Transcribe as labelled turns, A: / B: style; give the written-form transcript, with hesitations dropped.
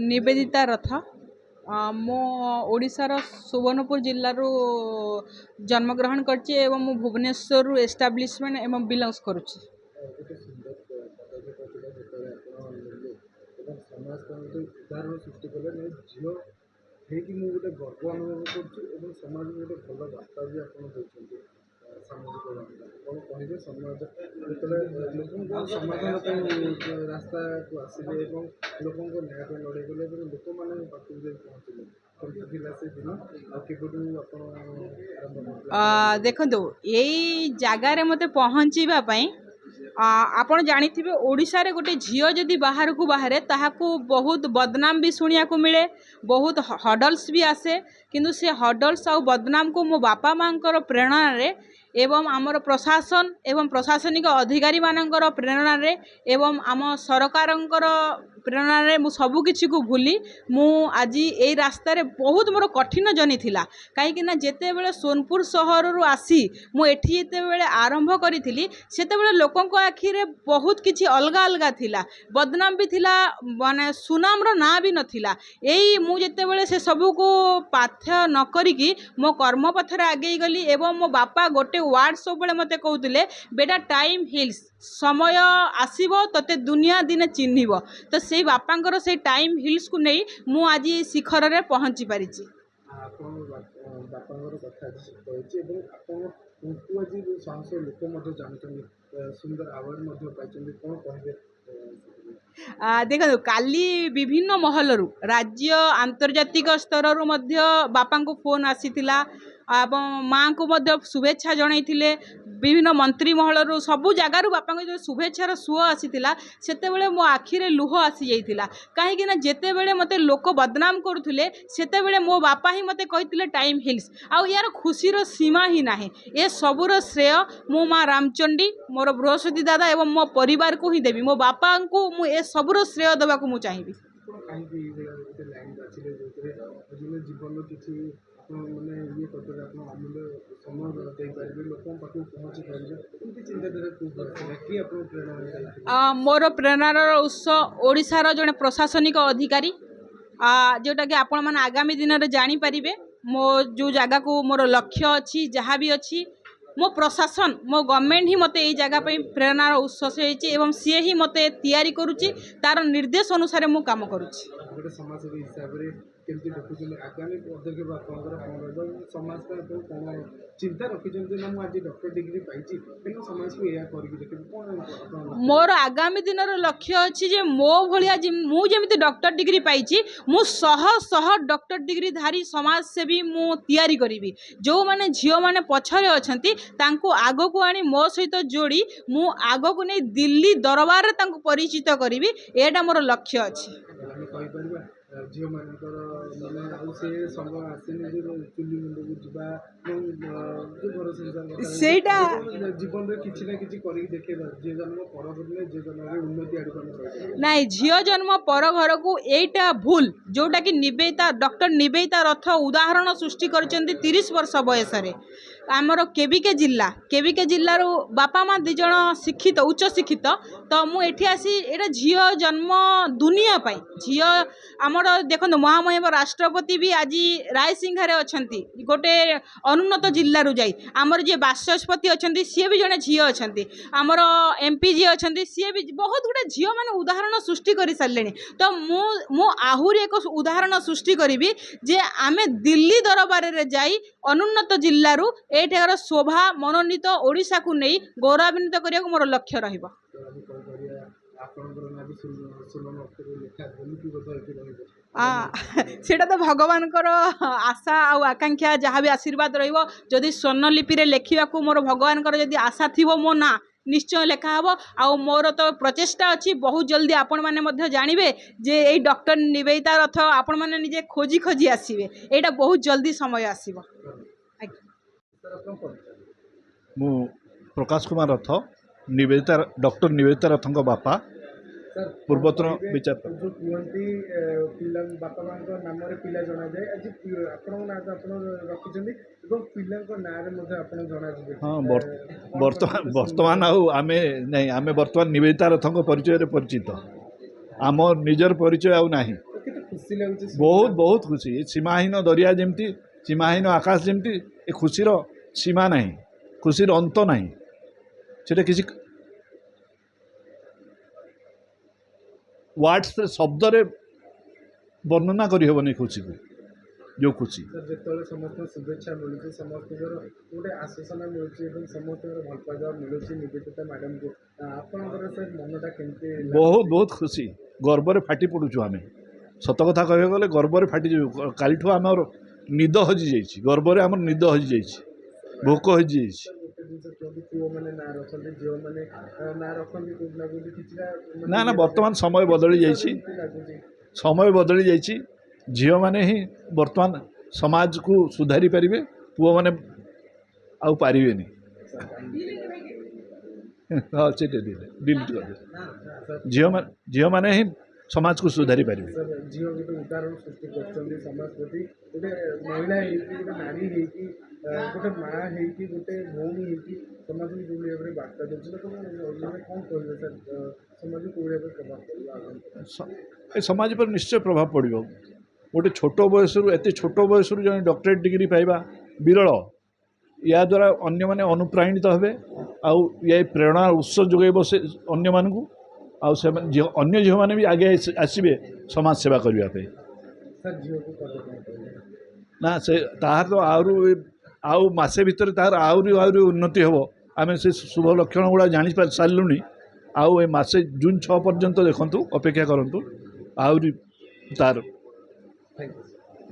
A: निवेदिता रथ मो ओडिशार सुवर्णपुर जिल्लारू जन्मग्रहण करछि एवं मु भुवनेश्वर एस्टाब्लिशमेंट एवं बिलोंग्स करुछि।
B: ଗୋଟେ ସୁନ୍ଦର ପଦକ୍ଷେପ ଥିଲା ଯେତେବେଳେ ଆପଣ ନେଲେ ଏବଂ ସମାଜ ପାଇଁ ଗୋଟେ ଉଦାହରଣ ସୃଷ୍ଟି କଲେ ଯେ ଝିଅ ହେଇକି ମୁଁ ଗୋଟେ ଗର୍ବ ଅନୁଭବ କରୁଛି ଏବଂ ସମାଜକୁ ଗୋଟେ ଭଲ ବାର୍ତ୍ତା ବି ଆପଣ ଦେଉଛନ୍ତି। ସାମାଜିକ ବାର୍ତ୍ତା କ'ଣ କହିବେ ସମାଜ ଯେତେବେଳେ ଲୋକଙ୍କ ସମାଧାନ ପାଇଁ ରାସ୍ତାକୁ ଆସିଲେ ଏବଂ ଲୋକଙ୍କ ନ୍ୟାୟ ପାଇଁ ଲଢ଼େଇ କଲେ ଏବଂ ଲୋକମାନଙ୍କ ପାଖକୁ ଯାଇ ପହଞ୍ଚିଲେ କେମିତି ଥିଲା ସେଦିନ ଆଉ କେବେଠୁ ଆପଣ ଆରମ୍ଭ କରିଥିଲେ?
A: देखो यही जगार मत पहुँचवा ଆପଣ ଜାଣିଥିବେ ଓଡ଼ିଶାରେ ଗୋଟେ ଝିଅ ଯଦି ବାହାରକୁ ବାହାରେ ତାହାକୁ ବହୁତ ବଦନାମ ବି ଶୁଣିବାକୁ ମିଳେ, ବହୁତ ହଡଲ୍ସ ବି ଆସେ। କିନ୍ତୁ ସେ ହଡଲ୍ସ ଆଉ ବଦନାମକୁ ମୋ ବାପା ମାଙ୍କର ପ୍ରେରଣାରେ ଏବଂ ଆମର ପ୍ରଶାସନ ଏବଂ ପ୍ରଶାସନିକ ଅଧିକାରୀମାନଙ୍କର ପ୍ରେରଣାରେ ଏବଂ ଆମ ସରକାରଙ୍କର ପ୍ରେରଣାରେ ମୁଁ ସବୁକିଛିକୁ ଭୁଲି ମୁଁ ଆଜି ଏଇ ରାସ୍ତାରେ ବହୁତ ମୋର କଠିନ ଜର୍ଣ୍ଣି ଥିଲା। କାହିଁକିନା ଯେତେବେଳେ ସୋନପୁର ସହରରୁ ଆସି ମୁଁ ଏଠି ଯେତେବେଳେ ଆରମ୍ଭ କରିଥିଲି ସେତେବେଳେ ଲୋକଙ୍କ ଆଖିରେ ବହୁତ କିଛି ଅଲଗା ଅଲଗା ଥିଲା, ବଦନାମ ବି ଥିଲା, ମାନେ ସୁନାମର ନାଁ ବି ନଥିଲା। ଏଇ ମୁଁ ଯେତେବେଳେ ସେ ସବୁକୁ ପାଥ୍ୟ ନ କରିକି ମୋ କର୍ମପଥରେ ଆଗେଇ ଗଲି ଏବଂ ମୋ ବାପା ଗୋଟେ ୱାର୍ଡ଼ ସବୁବେଳେ ମୋତେ କହୁଥିଲେ, ବେଟା ଟାଇମ୍ ହିଲ୍ସ, ସମୟ ଆସିବ ତୋତେ ଦୁନିଆ ଦିନେ ଚିହ୍ନିବ। ତ ସେଇ ବାପାଙ୍କର ସେଇ ଟାଇମ୍ ହିଲ୍ସକୁ ନେଇ ମୁଁ ଆଜି ଶିଖରରେ ପହଞ୍ଚି ପାରିଛି।
B: ବାପାଙ୍କର କଥା କହିଛି ଏବଂ ଆପଣଙ୍କୁ ଆଜି ଶହ ଶହ ଲୋକ ମଧ୍ୟ ଜାଣୁଛନ୍ତି, ସୁନ୍ଦର ଆୱାର୍ଡ଼ ମଧ୍ୟ ପାଇଛନ୍ତି, କ'ଣ କହିବେ?
A: ଦେଖନ୍ତୁ କାଲି ବିଭିନ୍ନ ମହଲରୁ ରାଜ୍ୟ ଆନ୍ତର୍ଜାତିକ ସ୍ତରରୁ ମଧ୍ୟ ବାପାଙ୍କୁ ଫୋନ୍ ଆସିଥିଲା ଏବଂ ମାଆଙ୍କୁ ମଧ୍ୟ ଶୁଭେଚ୍ଛା ଜଣାଇଥିଲେ। ବିଭିନ୍ନ ମନ୍ତ୍ରୀ ମହଲରୁ ସବୁ ଜାଗାରୁ ବାପାଙ୍କୁ ଯେତେବେଳେ ଶୁଭେଚ୍ଛାର ସୁଅ ଆସିଥିଲା ସେତେବେଳେ ମୋ ଆଖିରେ ଲୁହ ଆସିଯାଇଥିଲା। କାହିଁକିନା ଯେତେବେଳେ ମୋତେ ଲୋକ ବଦନାମ କରୁଥିଲେ ସେତେବେଳେ ମୋ ବାପା ହିଁ ମୋତେ କହିଥିଲେ ଟାଇମ୍ ହିଲ୍ସ। ଆଉ ୟାର ଖୁସିର ସୀମା ହିଁ ନାହିଁ। ଏ ସବୁର ଶ୍ରେୟ ମୁଁ ମା ରାମଚଣ୍ଡୀ, ମୋର ବୃହସ୍ପତି ଦାଦା ଏବଂ ମୋ ପରିବାରକୁ ହିଁ ଦେବି। ମୋ ବାପାଙ୍କୁ ମୁଁ ଏ ସବୁର ଶ୍ରେୟ ଦେବାକୁ ମୁଁ ଚାହିଁବି।
B: ଜୀବନର କିଛି ମାନେ ଇଏ କରିପାରିବେ, ଆପଣ ଅମୂଲ୍ୟ ସମୟ ଦେଇପାରିବେ, ଲୋକଙ୍କ ପାଖକୁ ପହଞ୍ଚି ପାରିବେ, ଏମିତି ଚିନ୍ତାଧାରା କି ଆପଣ ପ୍ରେରଣା?
A: ମୋର ପ୍ରେରଣାର ଉତ୍ସ ଓଡ଼ିଶାର ଜଣେ ପ୍ରଶାସନିକ ଅଧିକାରୀ, ଯେଉଁଟାକି ଆପଣମାନେ ଆଗାମୀ ଦିନରେ ଜାଣିପାରିବେ। ମୋ ଯେଉଁ ଜାଗାକୁ ମୋର ଲକ୍ଷ୍ୟ ଅଛି, ଯାହା ବି ଅଛି, ମୋ ପ୍ରଶାସନ, ମୋ ଗଭର୍ଣ୍ଣମେଣ୍ଟ ହିଁ ମୋତେ ଏଇ ଜାଗା ପାଇଁ ପ୍ରେରଣାର ଉତ୍ସ ହେଇଛି ଏବଂ ସିଏ ହିଁ ମୋତେ ତିଆରି କରୁଛି, ତାର ନିର୍ଦ୍ଦେଶ ଅନୁସାରେ ମୁଁ କାମ କରୁଛି।
B: ଗୋଟେ ସମାଜସେବୀ ହିସାବରେ କେମିତି ଦେଖୁଛନ୍ତି ଆଗାମୀ ପଦକ୍ଷେପ ଆପଣଙ୍କର କ'ଣ ରହିବ? ସମାଜ ପାଇଁ ଆପଣ କ'ଣ ଚିନ୍ତା ରଖିଛନ୍ତି? ନା ମୁଁ ଆଜି ଡକ୍ଟର ଡିଗ୍ରୀ ପାଇଛି କିନ୍ତୁ ସମାଜକୁ ଏଇଆ କରିକି ଦେଖିବି, କ'ଣ?
A: ମୋର ଆଗାମୀ ଦିନର ଲକ୍ଷ୍ୟ ଅଛି ଯେ ମୋ ଭଳିଆ ମୁଁ ଯେମିତି ଡକ୍ଟର ଡିଗ୍ରୀ ପାଇଛି ମୁଁ ଶହ ଶହ ଡକ୍ଟର ଡିଗ୍ରୀଧାରୀ ସମାଜସେବୀ ମୁଁ ତିଆରି କରିବି। ଯେଉଁମାନେ ଝିଅମାନେ ପଛରେ ଅଛନ୍ତି ତାଙ୍କୁ ଆଗକୁ ଆଣି ମୋ ସହିତ ଯୋଡ଼ି ମୁଁ ଆଗକୁ ନେଇ ଦିଲ୍ଲୀ ଦରବାରରେ ତାଙ୍କୁ ପରିଚିତ କରିବି, ଏଇଟା ମୋର ଲକ୍ଷ୍ୟ ଅଛି।
B: ଆମେ କହିପାରିବା ଝିଅମାନଙ୍କର ମାନେ ଆଉ ସେ ସମୟ ଆସିନି ଯେ ଚୁଲି ମୁଣ୍ଡକୁ ଯିବା
A: ସେଇଟା
B: ଜୀବନରେ କିଛି ନା କିଛି କରିକି ଦେଖେଇବା। ଝିଅ ଜନ୍ମ ପର କରିଲେ ଝିଅ ଜନ୍ମରେ ଉନ୍ନତି ଆଡ଼କୁ ଆମେ କହିପାରିବା।
A: ନାଇଁ, ଝିଅ ଜନ୍ମ ପର ଘରକୁ ଏଇଟା ଭୁଲ, ଯେଉଁଟାକି ଡକ୍ଟର ନିବେଦିତା ରଥ ଉଦାହରଣ ସୃଷ୍ଟି କରିଛନ୍ତି 30 ବର୍ଷ ବୟସରେ। ଆମର କେବିକେ ଜିଲ୍ଲାରୁ ବାପା ମା ଦୁଇ ଜଣ ଶିକ୍ଷିତ, ଉଚ୍ଚ ଶିକ୍ଷିତ। ତ ମୁଁ ଏଠି ଆସି ଏଇଟା ଝିଅ ଜନ୍ମ ଦୁନିଆ ପାଇଁ ଝିଅ ଆମର ଦେଖନ୍ତୁ ମହାମହିମ ରାଷ୍ଟ୍ରପତି ବି ଆଜି ରାୟସିଂହାରେ ଅଛନ୍ତି, ଗୋଟେ ଅନୁନ୍ନତ ଜିଲ୍ଲାରୁ ଯାଇ। ଆମର ଯିଏ ବାଚସ୍ପତି ଅଛନ୍ତି ସିଏ ବି ଜଣେ ଝିଅ ଅଛନ୍ତି, ଆମର MP ଯିଏ ଅଛନ୍ତି ସିଏ ବି ବହୁତ ଗୁଡ଼େ ଝିଅମାନେ ଉଦାହରଣ ସୃଷ୍ଟି କରିସାରିଲେଣି। ତ ମୁଁ ଆହୁରି ଏକ ଉଦାହରଣ ସୃଷ୍ଟି କରିବି ଯେ ଆମେ ଦିଲ୍ଲୀ ଦରବାରରେ ଯାଇ ଅନୁନ୍ନତ ଜିଲ୍ଲାରୁ ଏଇଠାର ଶୋଭା ମନୋନୀତ ଓଡ଼ିଶାକୁ ନେଇ ଗୌରବାନ୍ୱିତ କରିବାକୁ ମୋର ଲକ୍ଷ୍ୟ ରହିବ। ସେଇଟା ତ ଭଗବାନଙ୍କର ଆଶା ଆଉ ଆକାଂକ୍ଷା, ଯାହା ବି ଆଶୀର୍ବାଦ ରହିବ। ଯଦି ସ୍ୱର୍ଣ୍ଣଲିପିରେ ଲେଖିବାକୁ ମୋର ଭଗବାନଙ୍କର ଯଦି ଆଶା ଥିବ ମୋ ନାଁ ନିଶ୍ଚୟ ଲେଖା ହେବ। ଆଉ ମୋର ତ ପ୍ରଚେଷ୍ଟା ଅଛି, ବହୁତ ଜଲ୍ଦି ଆପଣମାନେ ମଧ୍ୟ ଜାଣିବେ ଯେ ଏଇ ଡକ୍ଟର ନିବେଦିତା ରଥ ଆପଣମାନେ ନିଜେ ଖୋଜି ଖୋଜି ଆସିବେ। ଏଇଟା ବହୁତ ଜଲ୍ଦି ସମୟ ଆସିବ।
C: ମୁଁ ପ୍ରକାଶ କୁମାର ରଥ, ଡକ୍ଟର ନିବେଦିତା ରଥଙ୍କ ବାପା, ପୂର୍ବତନ ବିଚାରପତି।
B: ଯେଉଁ କୁହନ୍ତି ବାପା ମାଙ୍କ ନାମରେ ପିଲା ଜଣାଯାଏ, ଆଜି ଆପଣଙ୍କ ନାଁ ତ ଆପଣ ରଖିଛନ୍ତି ଏବଂ ପିଲାଙ୍କ ନାଁରେ ମଧ୍ୟ ଆପଣ ଜଣାଯିବେ।
C: ହଁ, ବର୍ତ୍ତମାନ ଆଉ ଆମେ ବର୍ତ୍ତମାନ ନିବେଦିତା ରଥଙ୍କ ପରିଚୟରେ ପରିଚିତ। आम निजर परिचय आउ नाही
B: तो केते खुशी लाଗୁଛି
C: बहुत बहुत खुशी ये सीमाहीन दरिया जमती सीमाहीन आकाश जमती ए खुशीर सीमा नहीं खुशीर अंत नहीं सेटा किसी वार्ड्स शब्द रे वर्णना करी हेबनी खुशी को जो खुशी
B: सर जेतले समस्त शुभेच्छा मिलुଛି ସମସ୍ତଙ୍କର ଗୋଟେ ଆଶ୍ୱାସନା ମିଳୁଛି ଏବଂ ସମସ୍ତଙ୍କର ଭଲ ପାଇବା ମିଳୁଛି ନିବେଦିତା ମ୍ୟାଡାମ को ଆପଣଙ୍କର सर मनटा केमती
C: बहुत बहुत खुशी गर्व रे फाटी पड़ुछु आमे सत कथा कहबे गले गर्व रे फाटी जाऊ कालीठू आमर निद हजि जाइछि गर्व रे आमर निद हजि जाइछि भोक हजि जाइछि
B: ଗୋଟେ ଜିନିଷ କୁହନ୍ତି ପୁଅ ମାନେ ନାଁ ରଖନ୍ତି ଝିଅ ମାନେ ନାଁ ରଖନ୍ତି କୋଉଠି ନା କୋଉଠି କିଛିଟା
C: ना ना वर्तमान समय बदली जाइछि
B: ଲାଗୁଛି
C: समय बदली जाइछि झील मैंने ही वर्तमान समाज को सुधारी पारे पुओ मैंने आउ पारे हाँ से डिलीट कर झील मैंने ही समाज को सुधारी पारे
B: सर झील गोटे उदाहरण सृष्टि कर समाज प्रति गोटे महिला गोटे नारी गोटे माँ गोटे भौणी समाज को जो भाव बार्ता देते मैंने कौन कहे सर समाज को भाव प्रभाव पड़ा
C: समाज पर निश्चय प्रभाव पड़ो गोटे छोट बयस एत छोट बयस जो डॉक्टरेट डिग्री पाइबा विरल या द्वारा अन्य माने अनुप्राणित हेबे आउ ये प्रेरणा उत्स जोगेब से अन्य मानकु आउ से अन्य झील मैंने भी आगे आसबे समाज सेवा करने
B: सर झील को कद
C: ना से तार तो आउ मासे भितर तार आहरी उन्नति हम आम से शुभ लक्षण गुड़ा जानी सारूँ आउ ए मासे जून 6 पर्यंत देखु अपेक्षा करूँ आहरी तार
B: थैंक यू